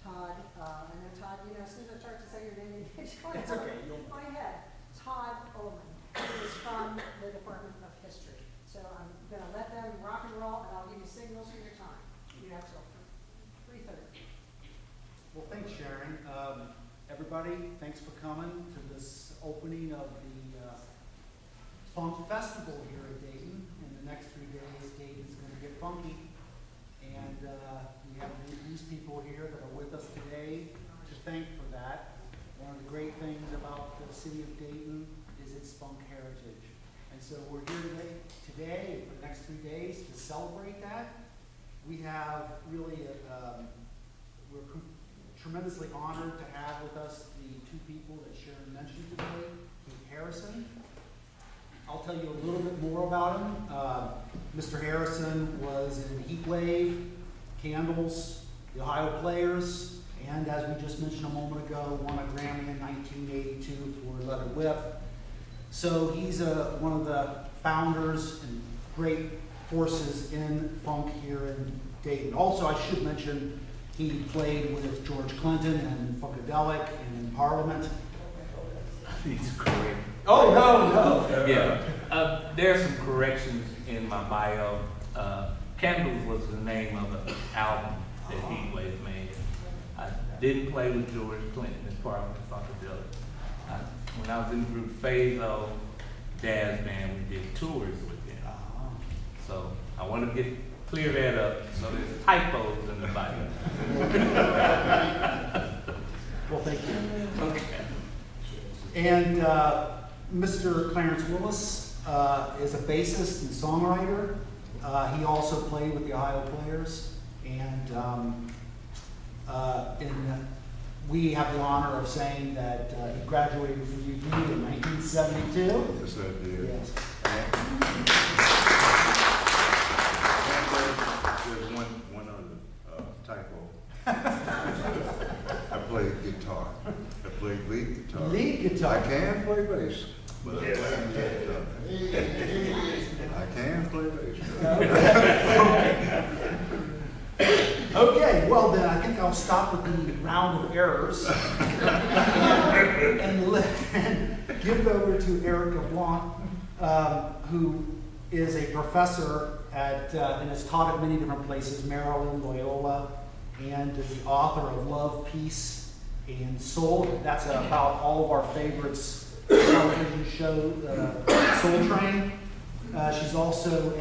Todd, I know Todd, you know, as soon as I start to say your name, it's going It's okay, you'll. my head. Todd Ullman is from the Department of History. So I'm gonna let them rock and roll, and I'll give you signals for your time. You have till 3:30. Well, thanks, Sharon. Everybody, thanks for coming to this opening of the Funk Festival here at Dayton. In the next 3 days, Dayton's going to get funky. And we have these people here that are with us today to thank for that. One of the great things about the city of Dayton is its funk heritage. And so we're here today for the next 3 days to celebrate that. We have really, we're tremendously honored to have with us the two people that Sharon mentioned today, Keith Harrison. I'll tell you a little bit more about him. Mr. Harrison was in Heat Wave, Candles, the Ohio Players, and as we just mentioned a moment ago, won a Grammy in 1982 for Let It Whip. So he's one of the founders and great forces in funk here in Dayton. Also, I should mention, he played with George Clinton and Funkadelic and in Parliament. He's correct. Oh, no. Yeah. There are some corrections in my bio. Candles was the name of an album that Heat Wave made. I didn't play with George Clinton as part of the Funkadelic. When I was in the group Phaso Jazz Band, we did tours with them. So I want to clear that up, so there's typos in the bio. Well, thank you. Okay. And Mr. Clarence Willis is a bassist and songwriter. He also played with the Ohio Players. And we have the honor of saying that he graduated from UD in 1972. Yes, I did. Yes. There's one other typo. I played guitar. I played lead guitar. Lead guitar. I can play bass, but I play guitar. I can play bass. Okay, well then I think I'll stop with the round of errors and give it over to Erica Blanc, who is a professor and has taught at many different places, Maryland, Loyola, and is the author of Love, Peace, and Soul. That's about all of our favorites television show, Soul Train. She's also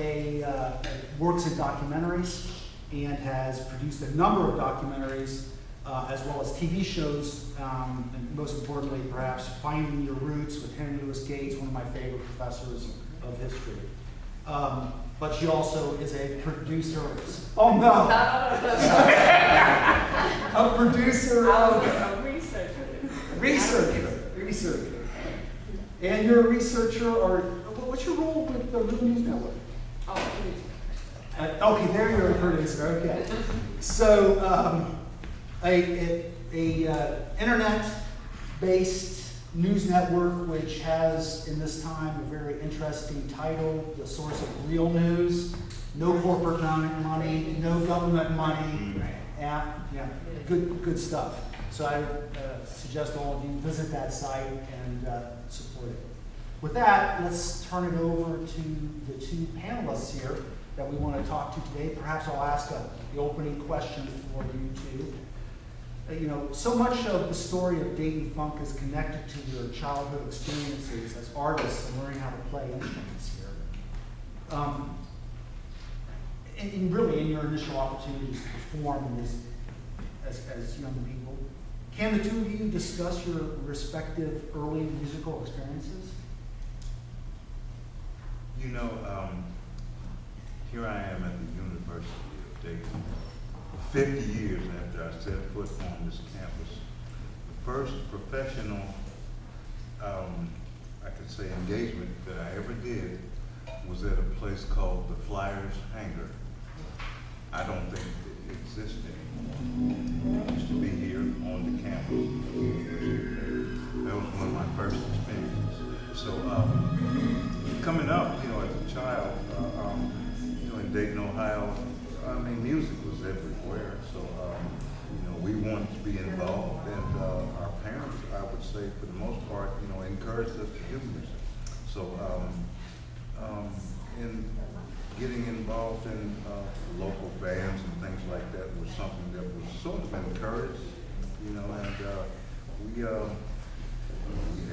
works in documentaries and has produced a number of documentaries as well as TV shows, and most importantly, perhaps, Finding Your Roots with Henry Louis Gates, one of my favorite professors of history. But she also is a producer. Oh no! A producer of A researcher. researcher. And you're a researcher, or what's your role with the Little News Network? Oh, Okay, there you're a producer. Okay, so a internet-based news network which has in this time a very interesting title, the source of real news, no corporate money, no government money, yeah, good stuff. So I suggest all of you visit that site and support it. With that, let's turn it over to the two panelists here that we want to talk to today. Perhaps I'll ask the opening question for you two. You know, so much of the story of Dayton Funk is connected to your childhood experiences as artists and learning how to play instruments here. And really in your initial opportunities to perform as young people. Can the two of you discuss your respective early musical experiences? You know, here I am at the University of Dayton, 50 years after I set foot on this campus. The first professional, I could say, engagement that I ever did was at a place called the Flyers Hangar. I don't think it exists anymore. It used to be here on the campus. That was one of my first experiences. So coming up, you know, as a child, you know, in Dayton, Ohio, I mean, music was everywhere. So, you know, we wanted to be involved, and our parents, I would say, for the most part, you know, encouraged us to do music. So, in getting involved in local bands and things like that was something that was sort of encouraged, you know, and we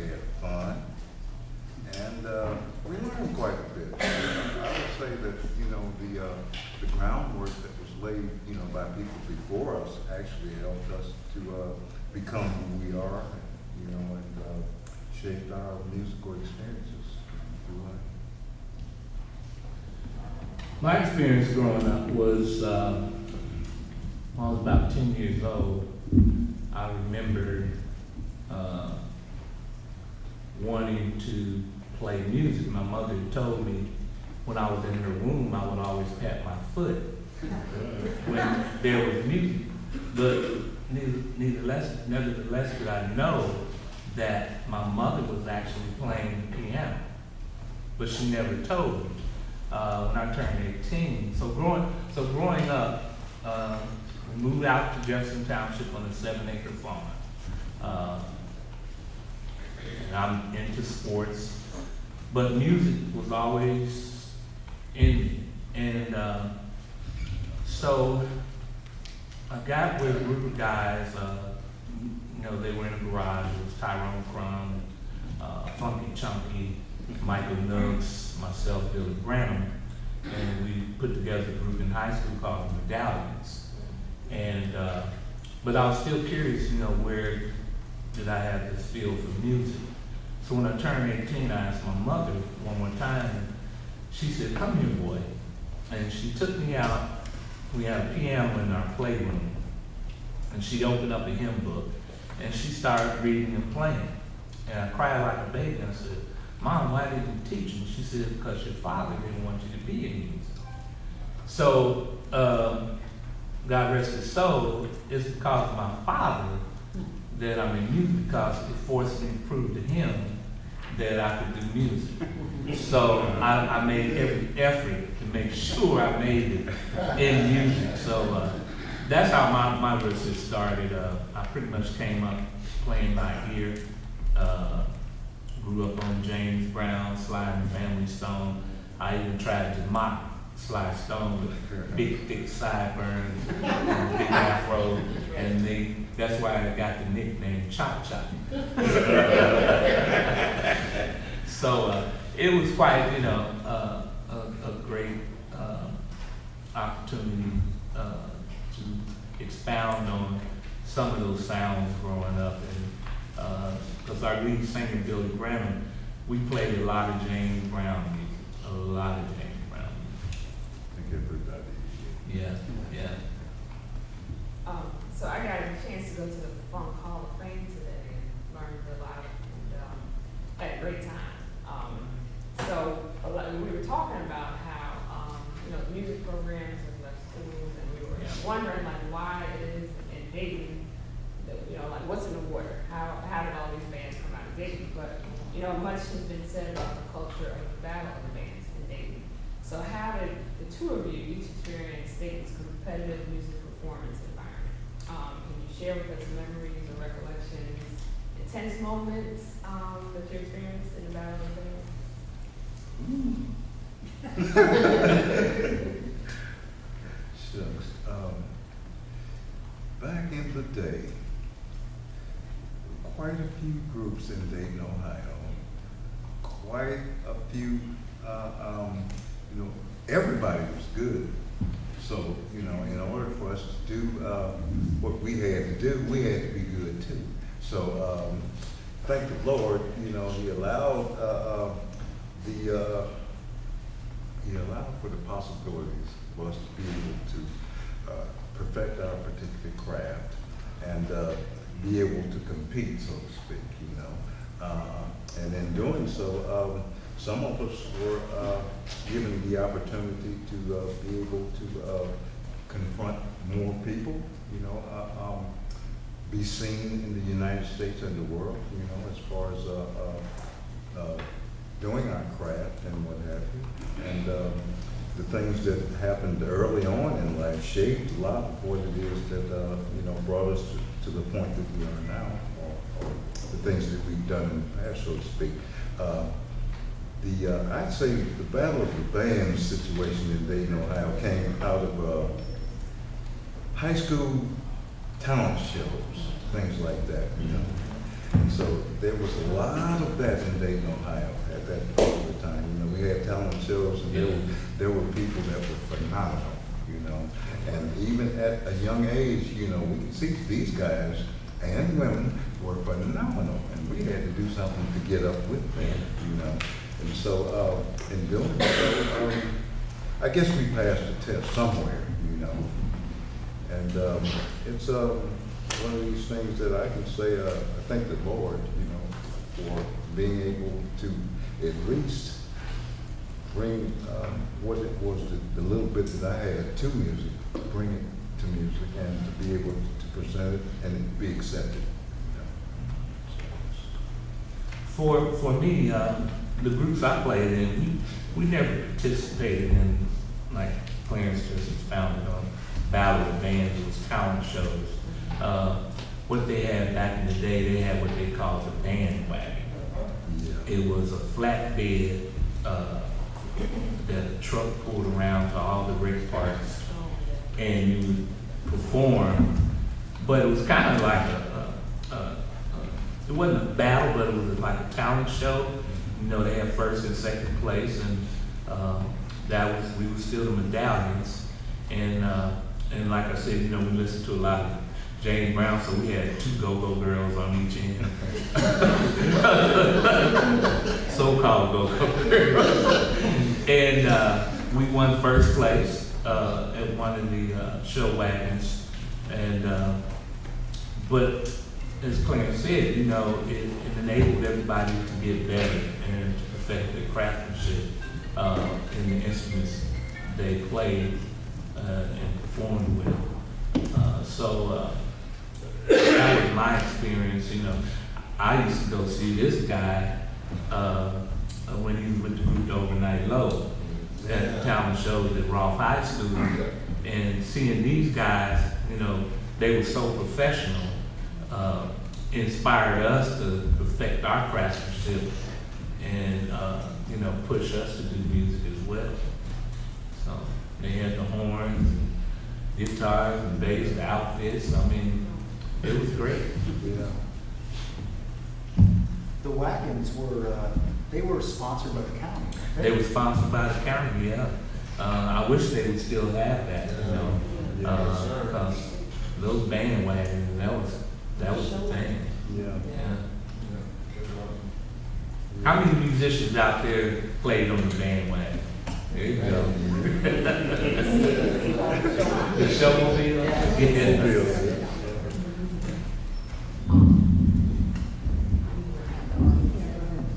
had fun, and we learned quite a bit. I would say that, you know, the groundwork that was laid, you know, by people before us actually helped us to become who we are, you know, and shaped our musical experiences through life. My experience growing up was, when I was about 10 years old, I remember wanting to play music. My mother told me when I was in her womb, I would always pat my foot when there was music. But nevertheless, did I know that my mother was actually playing the piano, but she never told me. When I turned 18, so growing up, we moved out to Jefferson Township on a 7-acre farm. And I'm into sports, but music was always in me. And so I got with a group of guys, you know, they were in the garage. It was Tyrone Crum, Funky Chunky, Michael Nooks, myself, Billy Branham, and we put together a group in high school called the Medallions. And but I was still curious, you know, where did I have this feel for music? So when I turned 18, I asked my mother one more time, and she said, "Come here, boy." And she took me out. We had a piano in our playroom, and she opened up a hymn book, and she started reading and playing. And I cried like a baby, and I said, "Mom, why didn't you teach me?" She said, "Because your father didn't want you to be in music." So, God rest his soul, it's because of my father that I'm in music, because it forced me to prove to him that I could do music. So I made every effort to make sure I made it in music. So that's how my research started. I pretty much came up playing by ear. Grew up on James Brown, Sly and the Family Stone. I even tried to mock Sly Stone with big, thick sideburns, and big afro, and that's why I got the nickname Chop Chop. So it was quite, you know, a great opportunity to expound on some of those sounds growing up. And because our lead singer, Billy Branham, we played a lot of James Brown music, a lot of James Brown music. I think everybody. Yeah, yeah. So I got a chance to go to the Funk Hall of Fame today and learned a lot and had a great time. So we were talking about how, you know, music programs and like schools, and we were wondering like why it is in Dayton, that, you know, like what's in the water? How did all these bands come out of Dayton? But, you know, much has been said about the culture of the battle of the bands in Dayton. So how did the two of you each experience Dayton's competitive music performance environment? Can you share with us memories or recollections, intense moments that you experienced in the battle of the bands? Shucks. Back in the day, quite a few groups in Dayton, Ohio. Quite a few, you know, everybody was good. So, you know, in order for us to do what we had to do, we had to be good too. So, thank the Lord, you know, He allowed for the possibilities for us to be able to perfect our particular craft and be able to compete, so to speak, you know. And in doing so, some of us were given the opportunity to be able to confront more people, you know, be seen in the United States and the world, you know, as far as doing our craft and what have you. And the things that happened early on in life shaped a lot of what it is that, you know, brought us to the point that we are now, or the things that we've done in the past, so to speak. I'd say the Battle of the Bands situation in Dayton, Ohio came out of high school talent shows, things like that, you know. And so there was a lot of that in Dayton, Ohio at that particular time. You know, we had talent shows, and there were people that were phenomenal, you know. And even at a young age, you know, we could see these guys and women were phenomenal, and we had to do something to get up with them, you know. And so, in doing so, I guess we passed the test somewhere, you know. And it's one of these things that I can say, I thank the Lord, you know, for being able to at least bring what it was, the little bit that I had to music, bring it to music, and to be able to present it and it be accepted. You know. For me, the groups I played in, we never participated in, like Clarence just expounded on, Battle of the Bands. It was talent shows. What they had back in the day, they had what they called the bandwagon. Yeah. It was a flatbed that a truck pulled around to all the race parks, and you would perform. But it was kind of like it wasn't a battle, but it was like a talent show. You know, they had first and second place, and we were still the medallions. And like I said, you know, we listened to a lot of James Brown, so we had 2 go-go girls on each end. So-called go-go girls. And we won first place at one of the show wagons. And but as Clarence said, you know, it enabled everybody to get better and to perfect their craftsmanship in the instruments they played and performed with. So that was my experience. You know, I used to go see this guy when he was with the group Overnight Low at talent shows at Rolfe High School, and seeing these guys, you know, they were so professional, inspired us to perfect our craftsmanship and you know, push us to do music as well. So they had the horns and guitars and bass, the outfits. I mean, it was great. Yeah. The wagons were, they were sponsored by the county. They were sponsored by the county, yeah. I wish they would still have that, you know, because those bandwagons, that was the thing. Yeah. Yeah. How many musicians out there played on the bandwagon? There you go. The Showmobile? Yeah.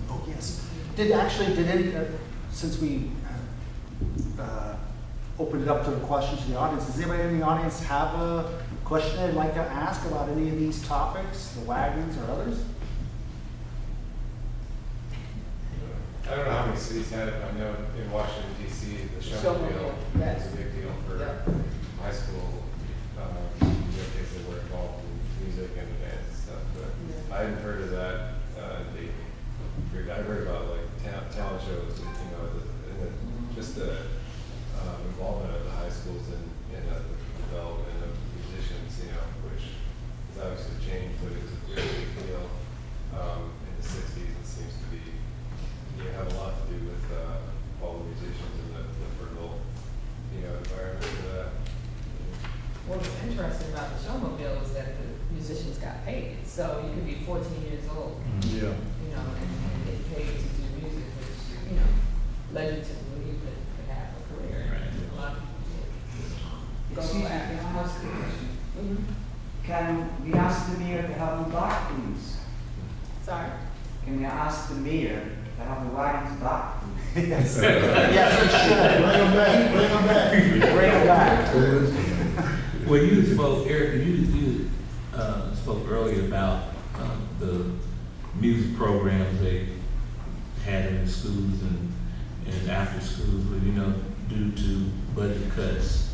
Oh, yes. Did any, since we opened it up to the questions to the audience, does anybody in the audience have a question they'd like to ask about any of these topics, the wagons or others? I don't know how many cities had it, but I know in Washington DC, the Showmobile Yes. was a big deal for Yeah. high school, kids that were involved in music and dance and stuff, but I hadn't heard of that, I heard about like talent shows, you know, just the involvement of the high schools in the development of musicians, you know, which has obviously changed, but it was a really big deal, in the sixties. It seems to be, have a lot to do with all the musicians and the fertile, you know, environment for that. What was interesting about the Showmobile was that the musicians got paid. So you could be 14 years old, Yeah. you know, and get paid to do music, which, you know, led you to believe that you could have a career. Right. And a lot of people did. Excuse me, can I ask a question? Mhm. Can we ask the mayor to have them back, please? Sorry? Can we ask the mayor to have the wagons back? Yes. Yes, we should. Bring them back, bring them back. Bring them back. Well, you spoke, Erica, you spoke earlier about the music programs they had in the schools and after schools, but you know, due to budget cuts,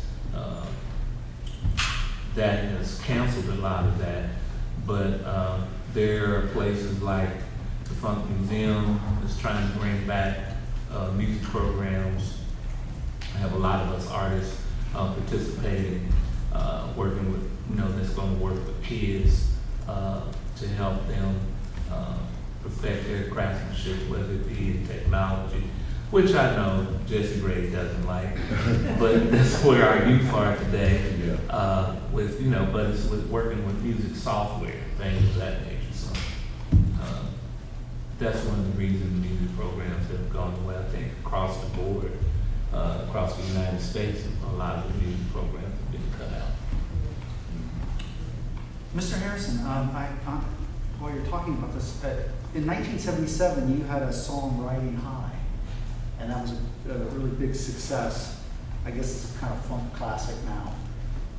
that has canceled a lot of that. But there are places like the Funk Museum that's trying to bring back music programs. I have a lot of us artists participating, working with, that's going to work with kids to help them perfect their craftsmanship, whether it be in technology, which I know Jesse Gray doesn't like, but that's where our youth are today. With but it's with working with music software, things of that nature. So that's one of the reasons music programs have gone away. I think across the board, across the United States, a lot of the music programs have been cut out. Mr. Harrison, while you're talking about this, in 1977 you had a song, Riding High, and that was a really big success. I guess it's a kind of funk classic now.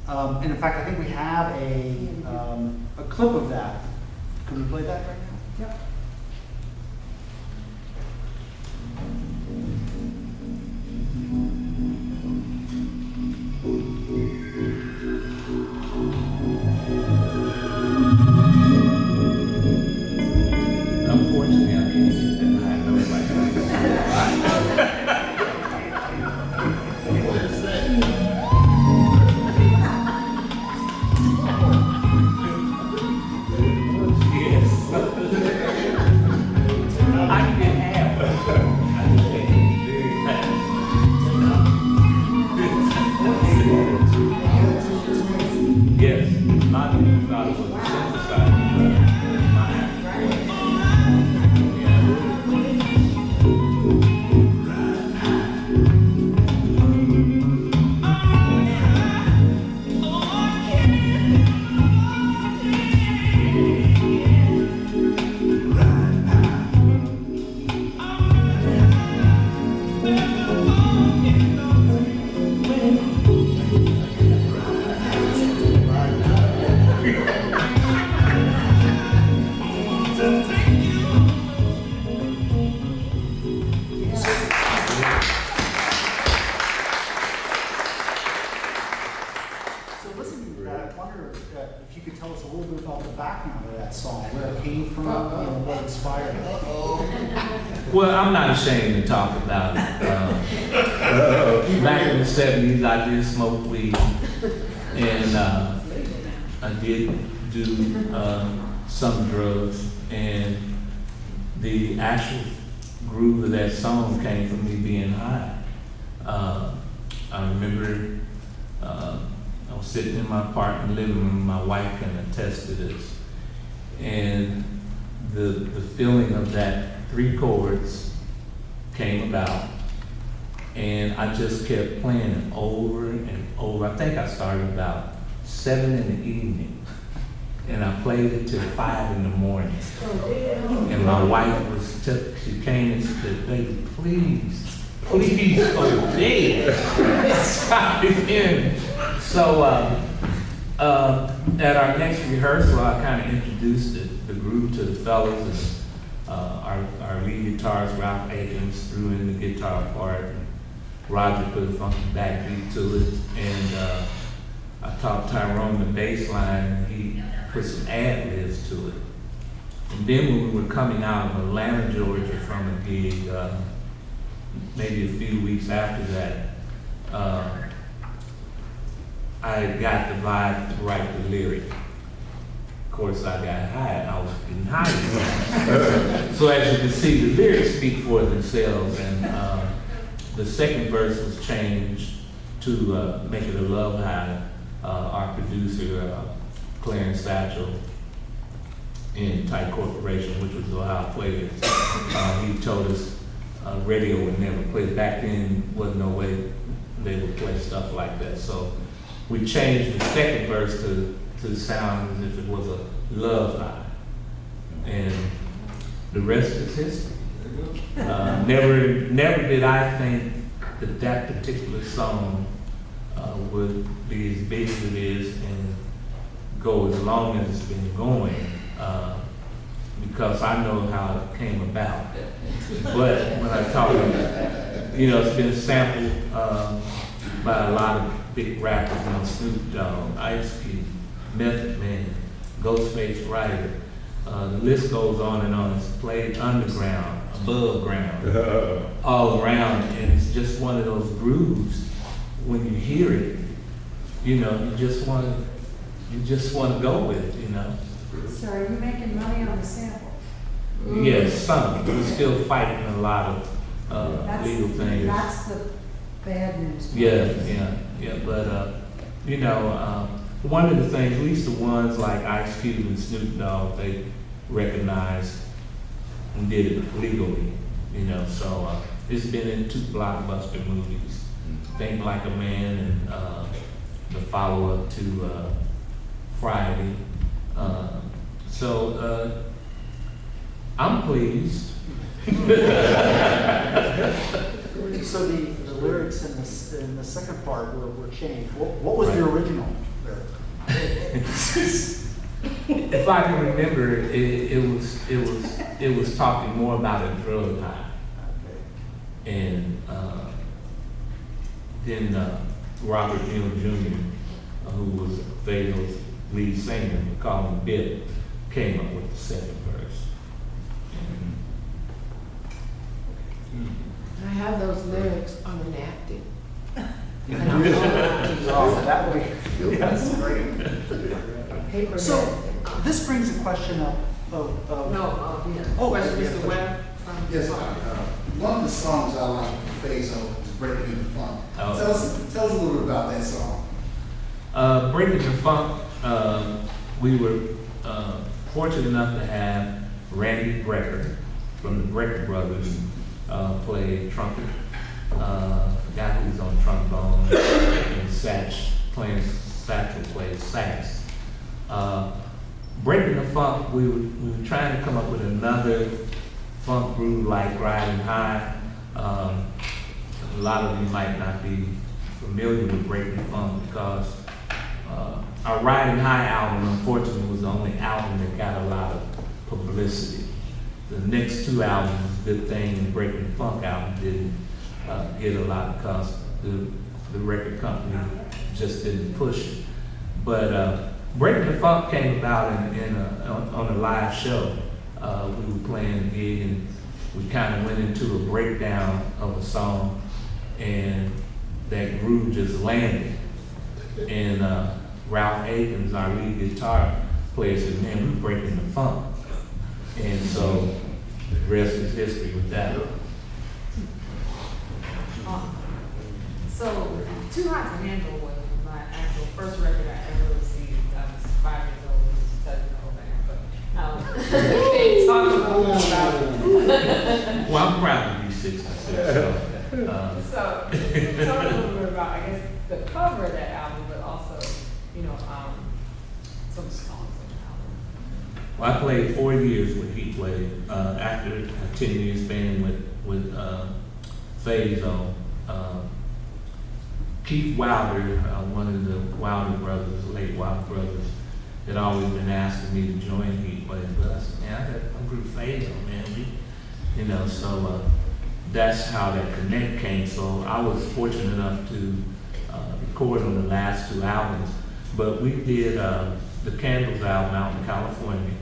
And in fact, I think we have a clip of that. Can we play that right now? Yep. Unfortunately, I can't get that high note like Yes. I can get half. I can get very fast. Yes, a lot of people thought it was a synthesizer, but it's my actual voice. So listening to that, I wonder if you could tell us a little bit about the background of that song, where it came from, what inspired it. Well, I'm not ashamed to talk about it. Back in the 70s, I did smoke weed, and I did do some drugs, and the actual groove of that song came from me being high. I remember I was sitting in my apartment living room, my wife can attest to this, and the feeling of that 3 chords came about, and I just kept playing it over and over. I think I started about 7 in the evening, and I played it till 5 in the morning. And my wife she came and said, "Baby, please go to bed. Stop again." So at our next rehearsal, I kind of introduced the group to the fellas, and our lead guitarist, Ralph Akins, threw in the guitar part, and Roger put a funky backbeat to it, and I taught Tyrone the bass line, and he put some ad-libs to it. And then when we were coming out of Atlanta, Georgia from a gig, maybe a few weeks after that, I got the vibe to write the lyric. Of course, I got high, and I was getting higher. So as you can see, the lyrics speak for themselves, and the second verse was changed to make it a love high. Our producer, Clarence Satchel, in Tight Corporation, which was Ohio Players, he told us radio would never play. Back then, wasn't no way they would play stuff like that. So we changed the second verse to sound as if it was a love high, and the rest is history. Never did I think that particular song would be as big as it is and go as long as it's been going, because I know how it came about. But when I talk You know, it's been sampled, by a lot of big rappers, you know, Snoop Dogg, Ice Cube, Method Man, Ghostface Rider. The list goes on and on. It's played underground, above ground, all around, and it's just one of those grooves. When you hear it, you know, you just want to go with it, you know. So are you making money on the sample? Yes, some. We're still fighting a lot of That's- legal things. That's the bad news. Yeah, but, you know, one of the things, at least the ones like Ice Cube and Snoop Dogg, they recognized and did it legally, you know, so, it's been in 2 blockbuster movies, Think Like a Man and, the follow-up to, Friday. So, I'm pleased. So the lyrics in the second part were changed. What was the Right. original lyric? If I can remember, it was talking more about a drug high. Okay. And then Robert Neal Jr., who was Fayetteville's lead singer, we call him Bip, came up with the second verse. I have those lyrics on a napkin. Oh, that would be, that's great. Paper So, napkin. this brings a question up of. No, yeah. Oh, Question, yeah, Mr. question. Webb? Yes, one of the songs I like from Fazo is Breaking in the Funk. Oh. Tell us a little bit about that song. Breaking the Funk, we were fortunate enough to have Randy Brecker from the Brecker Brothers play trumpet. Forgot who was on trombone, and Satchel plays sax. Breaking the Funk, we were trying to come up with another funk groove like Riding High. A lot of you might not be familiar with Breaking the Funk because our Riding High album, unfortunately, was the only album that got a lot of publicity. The next 2 albums, Good Thing and Breaking the Funk album, didn't get a lot because the record company just didn't push it. But Breaking the Funk came about on a live show. We were playing a gig and we kind of went into a breakdown of a song, and that groove just landed. And Ralph Akins, our lead guitar player, said, "Man, we're breaking the funk." And so the rest is history with that. So, Too Hot to Handle was my actual first record I ever received. I was 5 years old, just studying the whole thing, but, can't talk a little about it. Well, I'm proud to be 66, so. So, talk a little bit about, I guess, the cover of that album, but also, you know, some songs on the album. Well, I played 4 years with Heatwave, after a 10-year span with Fazo. Keith Wilder, one of the Wilder brothers, the late Wilder brothers, had always been asking me to join Heatwave, but I said, man, I got a group Fazo, man. You know, so that's how that connect came. So I was fortunate enough to record on the last 2 albums, but we did the Candles album out in California,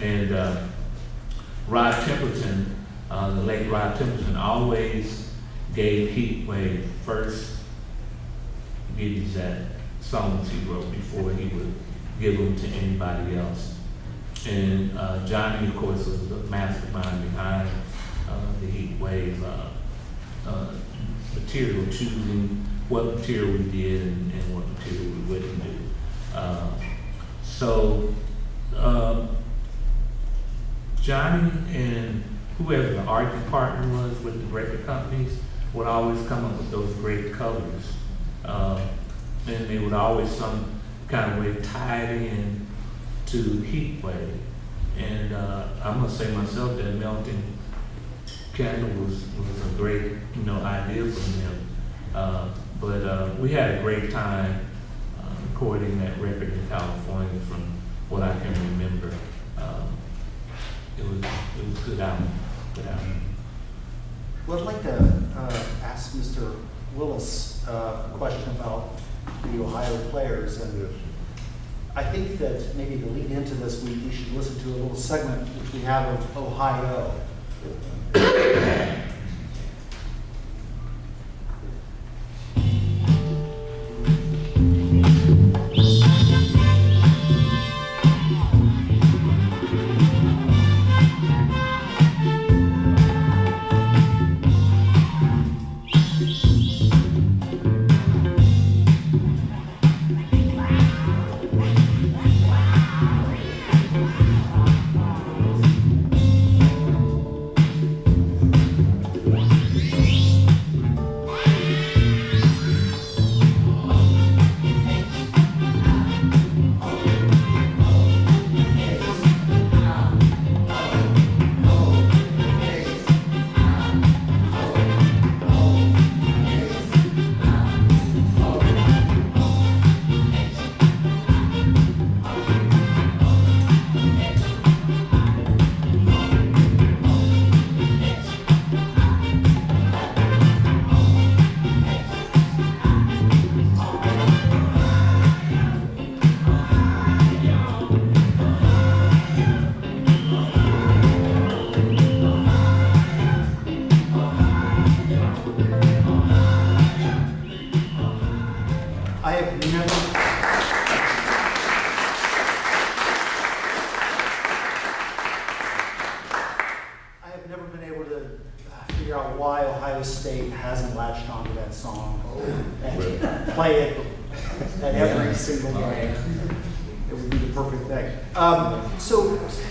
and Rod Temperton, the late Rod Temperton, always gave Heatwave first giddies at songs he wrote before he would give them to anybody else. And Johnny, of course, was the mastermind behind the Heatwave material, choosing what material we did and what material we wouldn't do. So Johnny and whoever the art partner was with the record companies would always come up with those great covers. And they would always some kind of way tie it in to Heatwave. And I'm gonna say myself that Melting Candle was a great, idea from them. But we had a great time recording that record in California from what I can remember. It was a good album. Well, I'd like to ask Mr. Willis a question about the Ohio players. And I think that maybe to lead into this, we should listen to a little segment which we have of Ohio.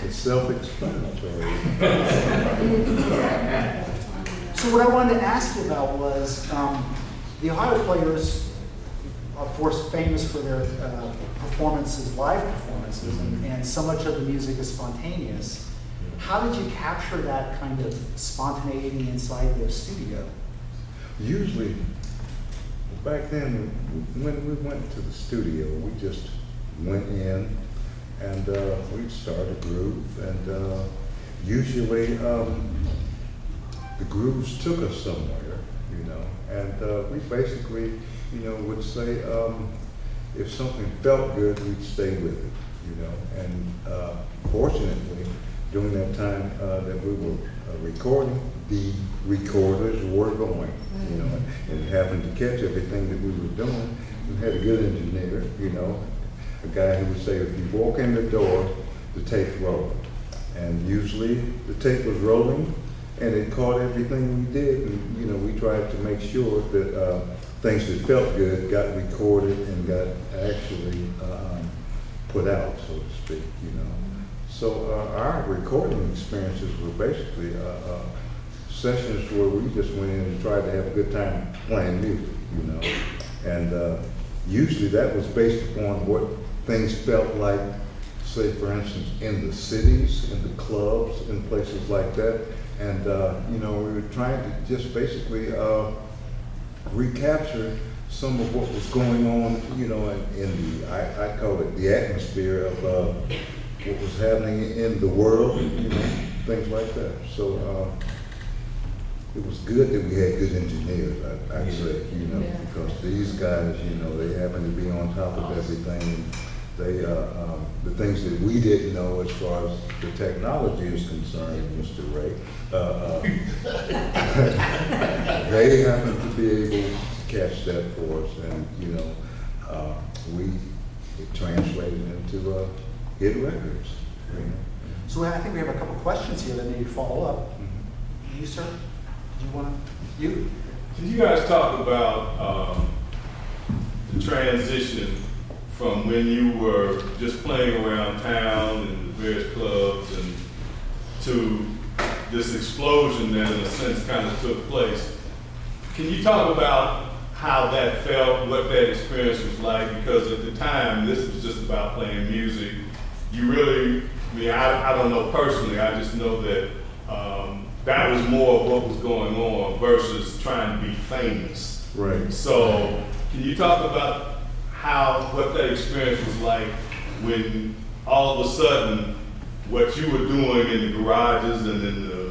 It's self-explanatory. So what I wanted to ask you about was the Ohio players, of course, famous for their performances, live performances, and so much of the music is spontaneous. How did you capture that kind of spontaneity inside the studio? Usually, back then, when we went to the studio, we just went in and we'd start a groove, and usually the grooves took us somewhere, you know, and we basically, you know, would say if something felt good, we'd stay with it, you know, and fortunately, during that time that we were recording, the recorders were going, you know, and happened to catch everything that we were doing. We had a good engineer, you know, a guy who would say, if you walk in the door, the tape's rolling. And usually the tape was rolling and it caught everything we did. And, you know, we tried to make sure that things that felt good got recorded and got actually put out, so to speak, you know. So our recording experiences were basically sessions where we just went in and tried to have a good time playing music, you know. And usually that was based upon what things felt like, say for instance, in the cities, in the clubs, in places like that. And you know, we were trying to just basically recapture some of what was going on, you know, in the, I call it the atmosphere of what was happening in the world, you know, things like that. So it was good that we had good engineers, I'd say, you know, because these guys, you know, they happen to be on top of everything. They, the things that we didn't know as far as the technology is concerned, Mr. Ray, they happened to be able to catch that for us, and you know, it translated into hit records. You know? So I think we have a couple questions here that maybe follow up. Mm-hmm. You, sir? Do you want to? You? Can you guys talk about the transition from when you were just playing around town in the various clubs and to this explosion that in a sense kind of took place? Can you talk about how that felt, what that experience was like? Because at the time, this was just about playing music. You really, I mean, I don't know personally, I just know that that was more of what was going on versus trying to be famous. Right. So can you talk about what that experience was like when all of a sudden what you were doing in the garages and in the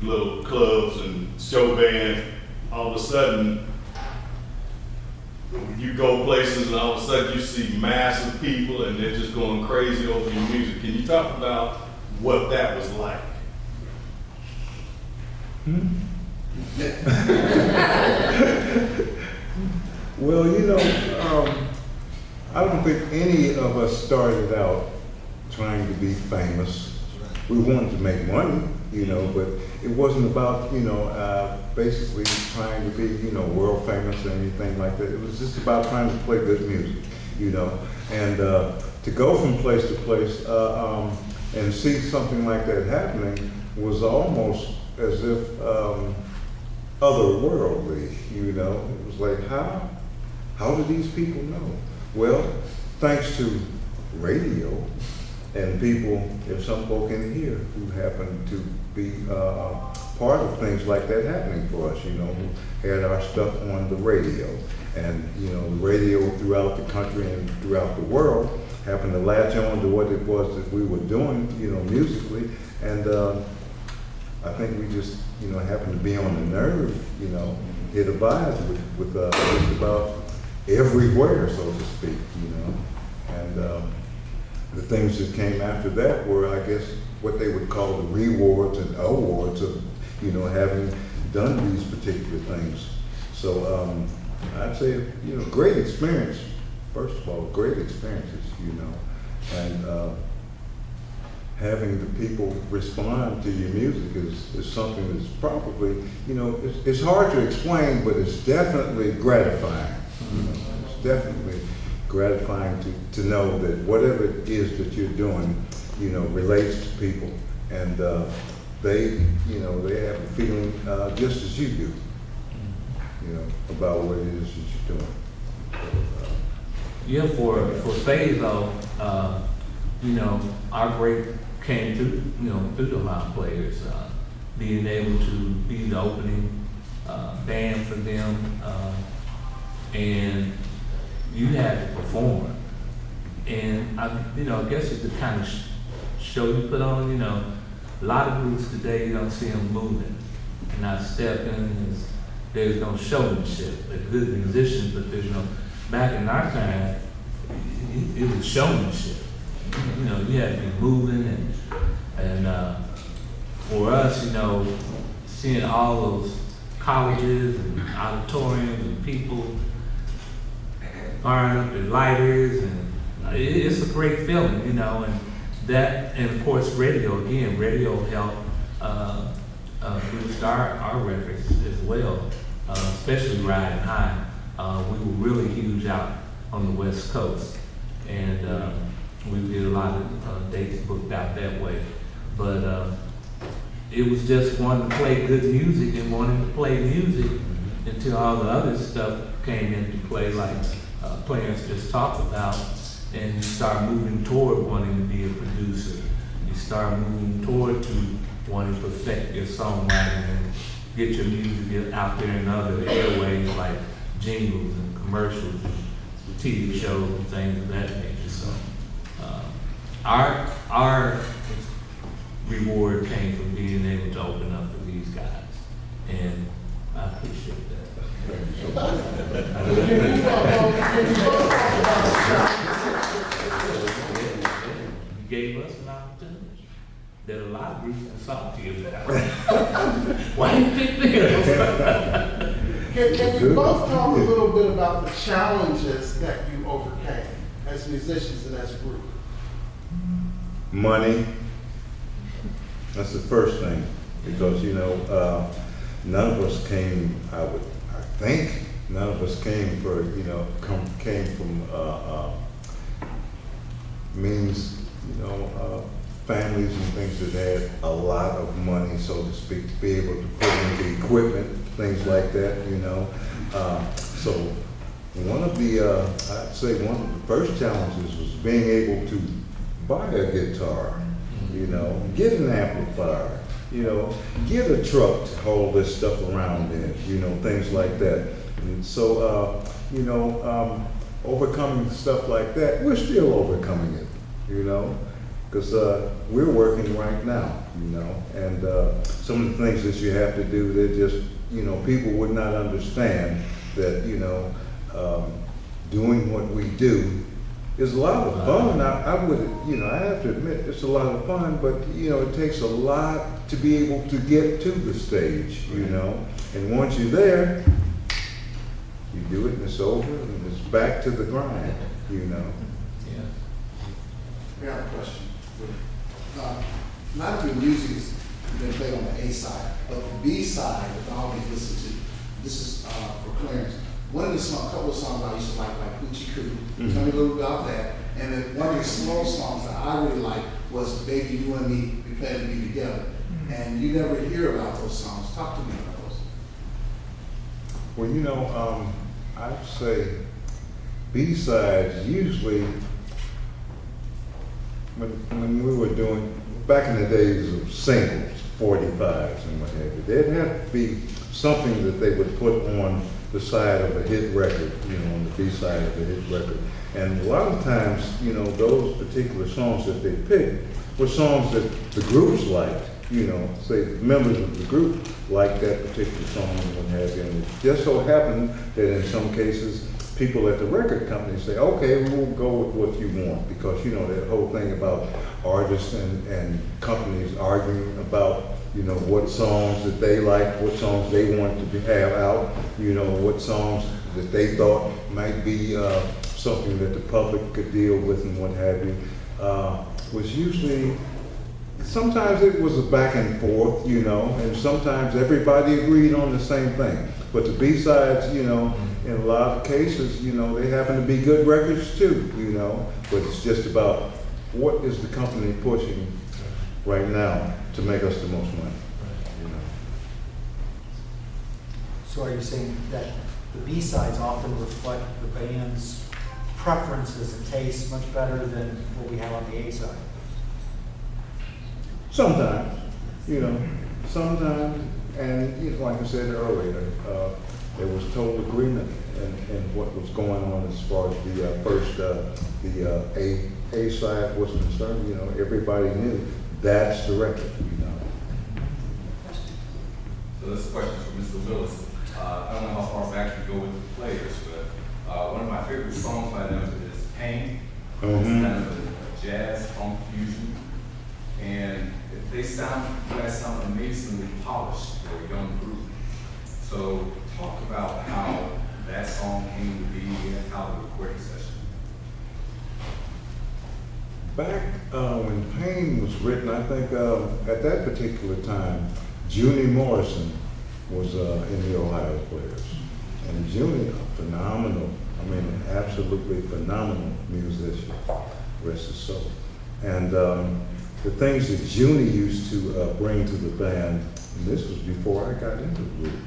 little clubs and show band, all of a sudden, you go places and all of a sudden you see massive people and they're just going crazy over your music. Can you talk about what that was like? Well, you know, I don't think any of us started out trying to be famous. We wanted to make money, you know, but it wasn't about, you know, basically trying to be, you know, world famous or anything like that. It was just about trying to play good music, you know, and to go from place to place and see something like that happening was almost as if otherworldly, you know. It was like, how do these people know? Well, thanks to radio and people, if some folk in here who happen to be part of things like that happening for us, you know, who had our stuff on the radio. And, you know, the radio throughout the country and throughout the world happened to latch on to what it was that we were doing, you know, musically. And I think we just, you know, happened to be on the nerve, you know, hit a vibe with just about everywhere, so to speak, you know. And the things that came after that were, I guess, what they would call the rewards and awards of, you know, having done these particular things. So I'd say, you know, great experience, first of all, great experiences, you know. And having the people respond to your music is something that's probably, you know, it's hard to explain, but it's definitely gratifying. You know, it's definitely gratifying to know that whatever it is that you're doing, you know, relates to people, and they, you know, they have a feeling just as you do, you know, about what it is that you're doing. Yeah, for Fayezo, you know, our break came through, you know, through the Line Players, being able to be the opening band for them, and you had to perform. And you know, I guess it's the kind of show you put on. You know, a lot of groups today you don't see them moving, and not stepping. There's no showmanship. They're good musicians, but there's no. Back in our time, it was showmanship. You know, you had to be moving, and for us, you know, seeing all those colleges and auditoriums and people firing up their lighters, and it's a great feeling, you know. And that, and of course, radio again. Radio helped boost our records as well, especially Riding High. We were really huge out on the West Coast, and we did a lot of dates booked out that way. But it was just wanting to play good music and wanting to play music until all the other stuff came into play, like Clarence just talked about, and you start moving toward wanting to be a producer. You start moving toward to wanting to perfect your songwriting and get your music out there in other airways like jingles and commercials and TV shows and things of that nature. So our reward came from being able to open up for these guys, and I appreciate You gave us an opportunity that a lot of groups can talk to you about. Why you pick this? Can you both talk a little bit about the challenges that you overcame as musicians and as a group? Money, that's the first thing, because, you know, none of us came, I think, none of us came for, you know, came from means, you know, families and things that had a lot of money, so to speak, to be able to put in the equipment, things like that, you know. So one of the, I'd say one of the first challenges was being able to buy a guitar, you know, get an amplifier, you know, get a truck to haul this stuff around in, you know, things like that. And so, you know, overcoming stuff like that, we're still overcoming it, you know. Because we're working right now, you know, and some of the things that you have to do, they're just, you know, people would not understand that, you know, doing what we do is a lot of fun. I would, you know, I have to admit, it's a lot of fun, but, you know, it takes a lot to be able to get to the stage, you know, and once you're there, you do it and it's over and it's back to the grind, you know. Yeah. I got a question. Not that the music has been played on the A side, but the B side that I always listen to, this is for Clarence. One of the songs, a couple of songs I used to like Hoochie Coo. Tell me a little bit about that. And then one of the slow songs that I really liked was Baby You and Me, We Plan to Be Together. And you never hear about those songs. Talk to me about those. Well, you know, I'd say B-sides usually, when we were doing, back in the days of singles, 45s and what have you, there'd have to be something that they would put on the side of a hit record, you know, on the B side of a hit record. And a lot of times, you know, those particular songs that they picked were songs that the groups liked, you know, say members of the group liked that particular song and what have you. And it just so happened that in some cases, people at the record company say, okay, we'll go with what you want, because, you know, that whole thing about artists and companies arguing about, you know, what songs that they like, what songs they want to have out, you know, what songs that they thought might be something that the public could deal with and what have you, was usually, sometimes it was a back and forth, you know, and sometimes everybody agreed on the same thing. But the B-sides, you know, in a lot of cases, you know, they happen to be good records too, you know, but it's just about what is the company pushing right now to make us the most money, you know. So are you saying that the B-sides often reflect the band's preferences and tastes much better than what we have on the A side? Sometimes, you know, sometimes, and you know, like I said earlier, there was total agreement in what was going on as far as the first, A side was concerned. You know, everybody knew that's the record, you know. So this question is for Mr. Willis. I don't know how far back you go with the players, but one of my favorite songs by them is Pain. It's kind of a jazz funk fusion, and you guys sound amazingly polished for a young group. So talk about how that song came to be and how the recording session. Back when Pain was written, I think at that particular time, Junie Morrison was in the Ohio Players. And Junie, phenomenal, I mean, an absolutely phenomenal musician, rest his soul. And the things that Junie used to bring to the band, and this was before I got into the group.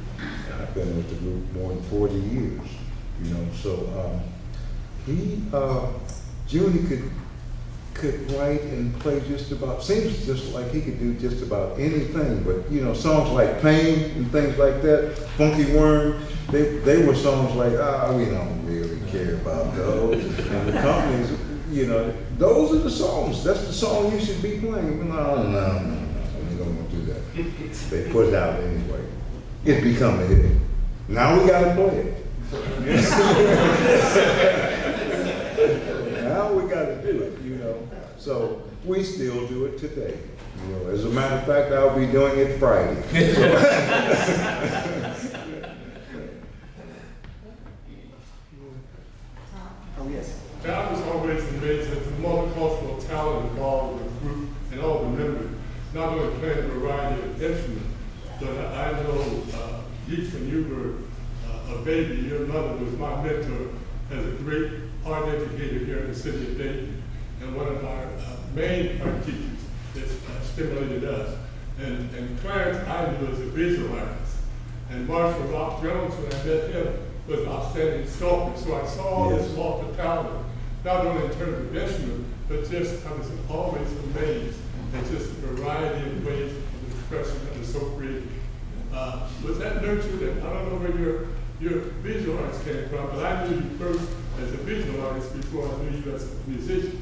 I've been with the group more than 40 years, you know, so Junie could write and play just about, seems just like he could do just about anything, but you know, songs like Pain and things like that, Funky Worm, they were songs like, we don't really care about those. And the companies, you know, those are the songs, that's the song you should be playing. No, we don't do that. They put it out anyway. It become a hit. Now we gotta play it. Now we gotta do it, you know. So we still do it today. You know, as a matter of fact, I'll be doing it Friday. Oh, yes. I was always amazed at the multicultural talent involved with the group and all the members, not only playing a variety of instruments, but I know Geeks, when you were a baby, your mother was my mentor as a great art educator here in the city of Dayton, and one of our main art teachers that stimulated us. And Clarence, I knew as a visual artist. And Marshall Rock Jones, when I met him, was an outstanding sculptor. So I saw all this multiple talent, not only in terms of instrument, but just, I was always amazed at just the variety of ways of expression that was so creative. Was that nurtured? And I don't know where your visual arts came from, but I knew you first as a visual artist before I knew you as a musician.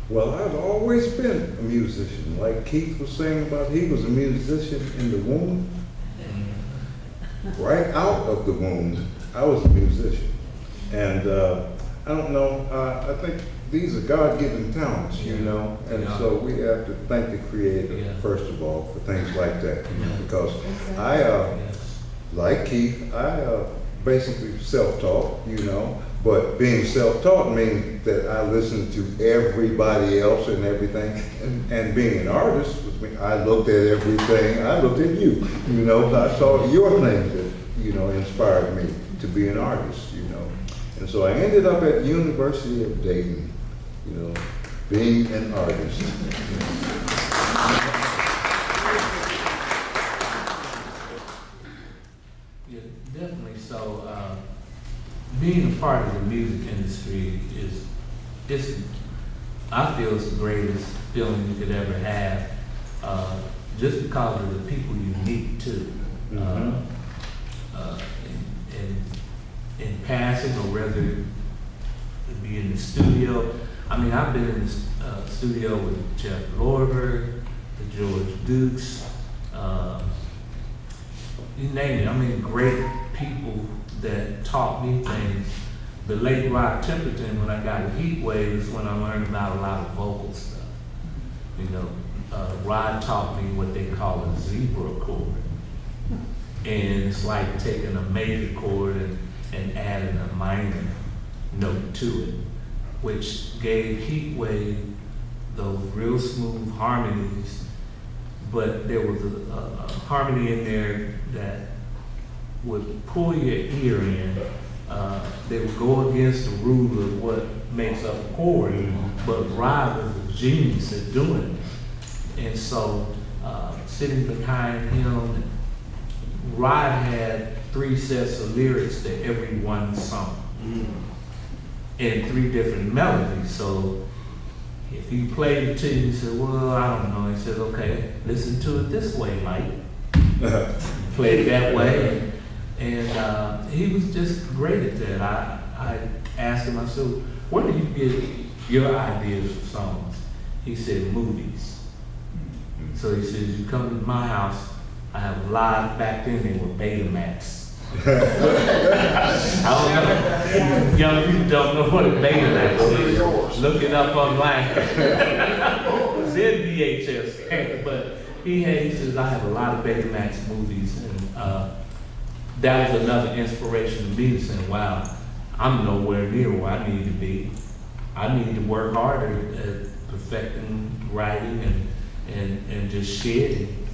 Well, I've always been a musician. Like Keith was saying about he was a musician in the womb. Right out of the womb, I was a musician. And I don't know, I think these are God-given talents, you know, and so we have to thank the Creator, first of all, for things like that. Because I, like Keith, I basically self-taught, you know, but being self-taught means that I listen to everybody else and everything. And being an artist, I looked at everything. I looked at you, you know. I saw your things that, you know, inspired me to be an artist, you know. And so I ended up at University of Dayton, you know, being an artist. Yeah, definitely. So, being a part of the music industry I feel it's the greatest feeling you could ever have, just because of the people you meet too. In passing, or whether it be in the studio. I mean, I've been in the studio with Jeff Lorber, the George Dukes, you name it. I mean, great people that taught me things. The late Rod Temperton, when I got a Heat Wave, is when I learned about a lot of vocal stuff. You know, Rod taught me what they call a zebra chord. And it's like taking a major chord and adding a minor note to it, which gave Heat Wave those real smooth harmonies, but there was a harmony in there that would pull your ear in. They would go against the rule of what makes up a chord, but Rod was a genius at doing it. And so, sitting behind him, Rod had 3 sets of lyrics to every one song, and 3 different melodies. So if he played it to you, you said, well, I don't know. He said, okay, listen to it this way, Mike. Play it that way. And he was just great at that. I asked him, I said, where do you get your ideas for songs? He said, movies. So he said, you come to my house, I have live, back then they were Betamax. I don't know. Young people don't know what a Betamax is. Look it up online. It was in VHS, but he says, I have a lot of Betamax movies, and that was another inspiration to me, saying, wow, I'm nowhere near where I need to be. I need to work harder at perfecting writing and just sharing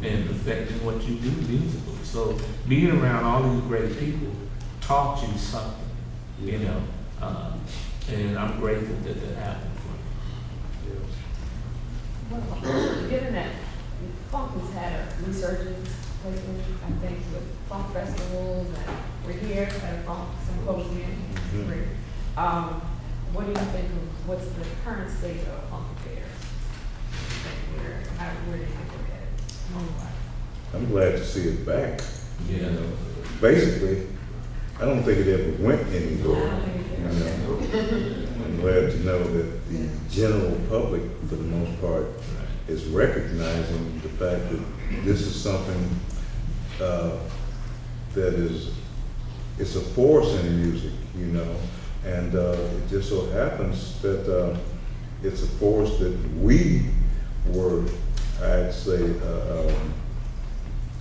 and perfecting what you do musically. So being around all these great people taught you something, you know, and I'm grateful that that happened for me. Given that funk has had a resurgence lately, I think, with funk festivals, and we're here at a funk symposium. What do you think of what's the current state of funk affairs? Where do you think we're headed? I'm glad to see it back. Yeah. You know, basically, I don't think it ever went anywhere. You know? I'm glad to know that the general public, for the most part, is recognizing the fact that this is something that is, it's a force in music, you know, and it just so happens that it's a force that we were, I'd say,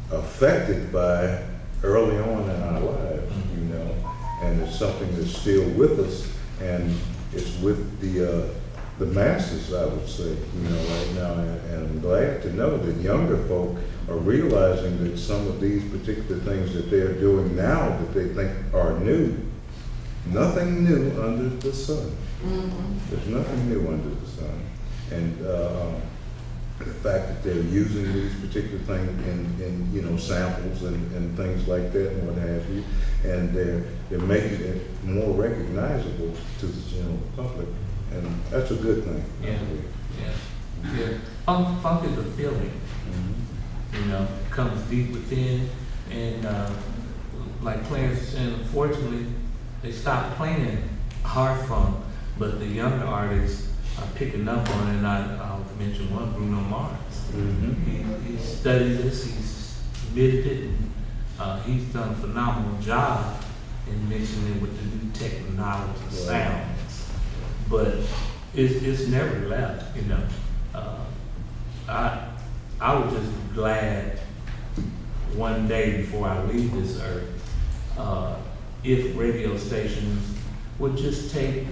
affected by early on in our lives, you know, and it's something that's still with us, and it's with the masses, I would say, you know, right now, and I'm glad to know that younger folk are realizing that some of these particular things that they're doing now that they think are new, nothing new under the sun. There's nothing new under the sun, and the fact that they're using these particular things in you know, samples and things like that and what have you, and they're making it more recognizable to the general public, and that's a good thing. Yeah. Funk is a feeling. You know, it comes deep within, and like Clarence said, unfortunately, they stopped playing hard funk, but the younger artists picking up on it, and I'll mention one, Bruno Mars. He studied this, he's submitted it, and he's done a phenomenal job in mixing it with the new technology sounds. But it's never left, you know. I was just glad one day before I leave this earth, if radio stations would just take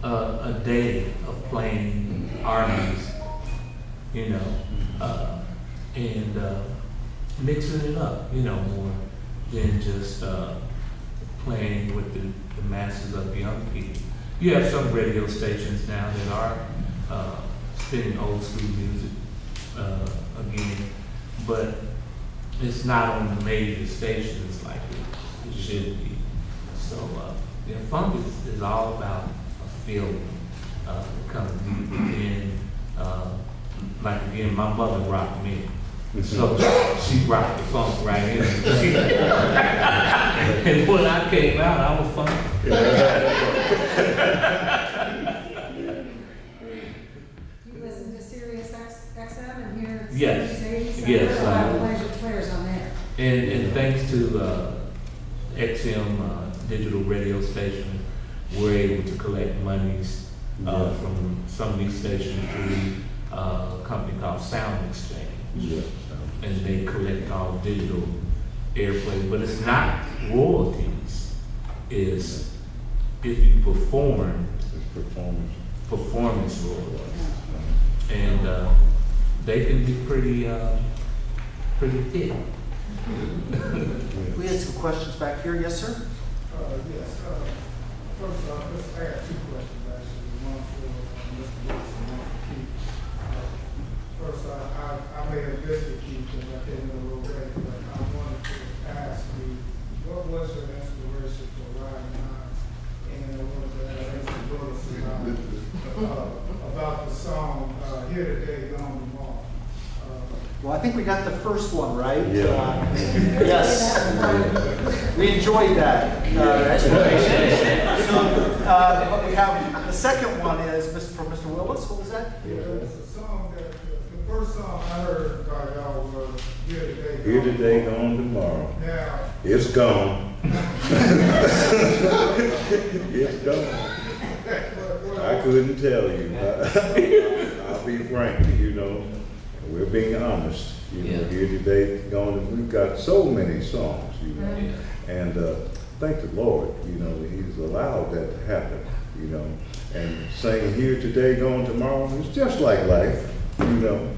a day of playing our music, you know, and mixing it up, you know, more than just playing with the masses of young people. You have some radio stations now that are spinning old school music again, but it's not on the major stations like it should be. So, you know, funk is all about a feeling, coming deep within. Like again, my mother rocked me, so she rocked the funk right in. And when I came out, I was funky. You listen to Sirius XM and hear Yes. Sirius 87? Yes, Or I have do. players on there. And thanks to XM digital radio station, we're able to collect monies from some of these stations through a company called Sound Exchange. And they collect all digital airplay, but it's not royalties. It's if you perform, performance royalties. And they can be pretty thick. We had some questions back here. Yes, sir? Yes. First off, I got two questions actually. One for Mr. Wilson, one for Keith. First, I may have missed it, Keith, because I came in a little late, but I wanted to ask you, what was your inspiration for writing on? And I wanted to ask Mr. Wilson about the song Here Today, Gone Tomorrow. Well, I think we got the first one right. Yeah. Yes. We enjoyed that explanation. So we have the second one is from Mr. Willis. What was that? It's a song that the first song I heard by y'all was Here Today, Here Gone today, Tomorrow. gone tomorrow. Now, It's gone. It's gone. I couldn't tell you. I'll be frank, you know. We're being honest. You know, Yeah. Here today, gone. We've got so many songs, you know. And thank the Lord, you know, He's allowed that to happen, you know. And saying here today, gone tomorrow, it's just like life, you know.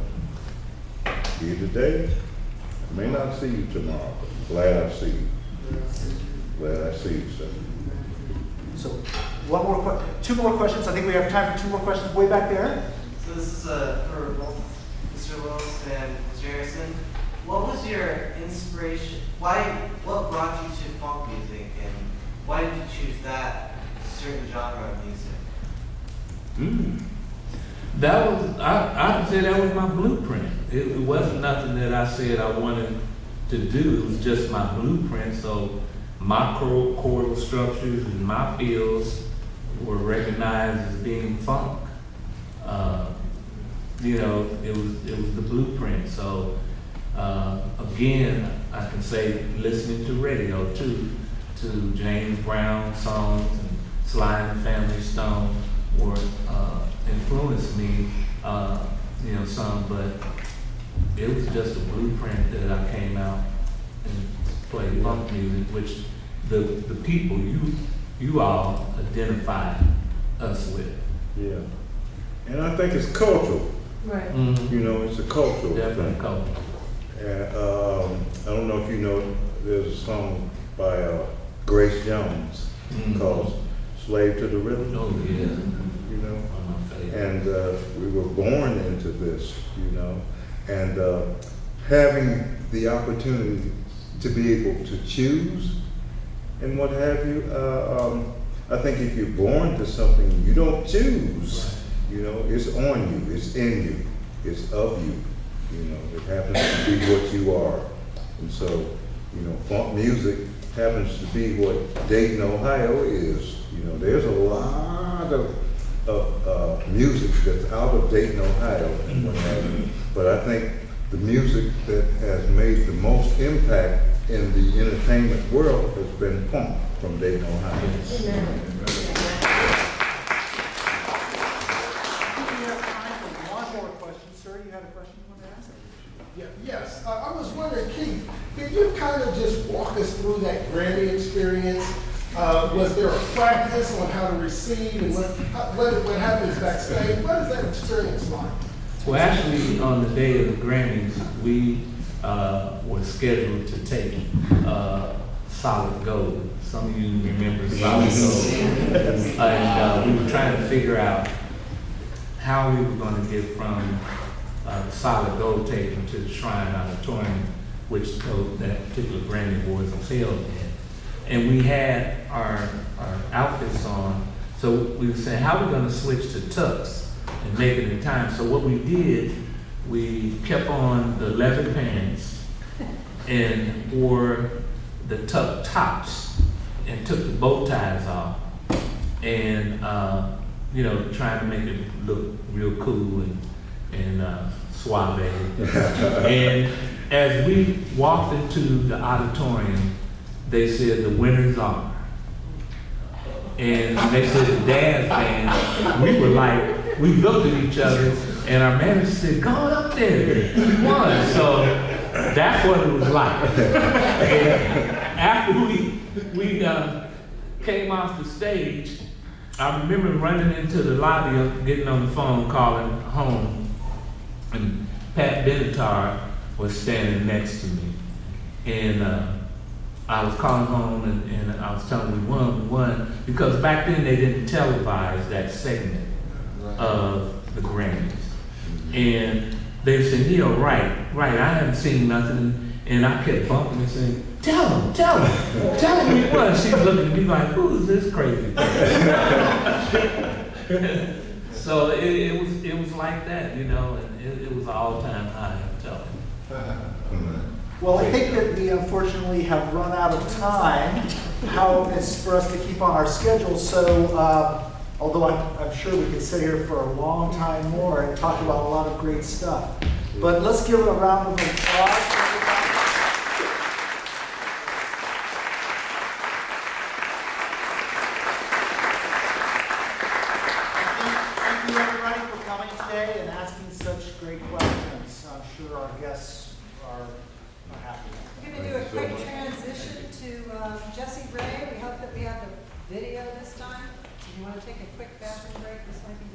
Here today, I may not see you tomorrow, but glad I see you. Glad I see you, sir. So two more questions. I think we have time for two more questions way back there. So this is for both Mr. Willis and Mr. Harrison. What was your inspiration? What brought you to funk music, and why did you choose that certain genre of music? That was, I would say that was my blueprint. It wasn't nothing that I said I wanted to do. It was just my blueprint. So my chordal structures and my fields were recognized as being funk. You know, it was the blueprint. So again, I can say listening to radio too, to James Brown songs and Sly and the Family Stone were influenced me, you know, some, but it was just a blueprint that I came out and played funk music, which the people you all identify us with. Yeah. And I think it's cultural. Right. Mm-hmm. You know, it's a cultural Definitely thing. cultural. And I don't know if you know, there's a song by Grace Jones called "Slave to the Rhythm." Oh yeah. You know. One of my favorites. And we were born into this, you know, and having the opportunity to be able to choose and what have you. I think if you're born to something, you don't choose. You know, it's on you, it's in you, it's of you. You know, it happens to be what you are. And so, you know, funk music happens to be what Dayton, Ohio is. You know, there's a lot of of music that's out of Dayton, Ohio, and what have you. But I think the music that has made the most impact in the entertainment world has been funk from Dayton, Ohio. We have time for one more question. Sir, you had a question you wanted to ask? Yes, I was wondering, Keith, could you kind of just walk us through that Grammy experience? Was there a practice on how to receive and what happens backstage? What is that experience like? Well, actually, on the day of the Grammys, we were scheduled to take Solid Gold. Some of you remember Solid Gold. And we were trying to figure out how we were going to get from the Solid Gold taping to the Shrine Auditorium, which that particular Grammy Awards was held in. And we had our outfits on, so we were saying, how are we going to switch to tux and make it in time? So what we did, we kept on the leather pants and wore the tuck tops and took the bow ties off and, you know, trying to make it look real cool and suave. And as we walked into the auditorium, they said the winners are. And they said the dance band. We were like, we looked at each other, and our manager said, "Go on up there, we won." So that's what it was like. And after we came off the stage, I remember running into the lobby, getting on the phone, calling home, and Pat Benatar was standing next to me, and I was calling home and I was telling them we won, because back then they didn't televise that segment of the Grammys. And they said, Neil, right, I haven't seen nothing. And I kept bumping and saying, tell him we won. She's looking at me like, who is this crazy person? So it was like that, you know, and it was an all-time high, I'm telling you. Well, I think that we unfortunately have run out of time. How is for us to keep on our schedule? So, although I'm sure we could sit here for a long time more and talk about a lot of great stuff. But let's give it a round of applause. Thank you, everybody, for coming today and asking such great questions. I'm sure our guests are happy. We're going to do a quick transition to Jesse Ray. We hope that we have the video this time. If you want to take a quick bathroom break, this might be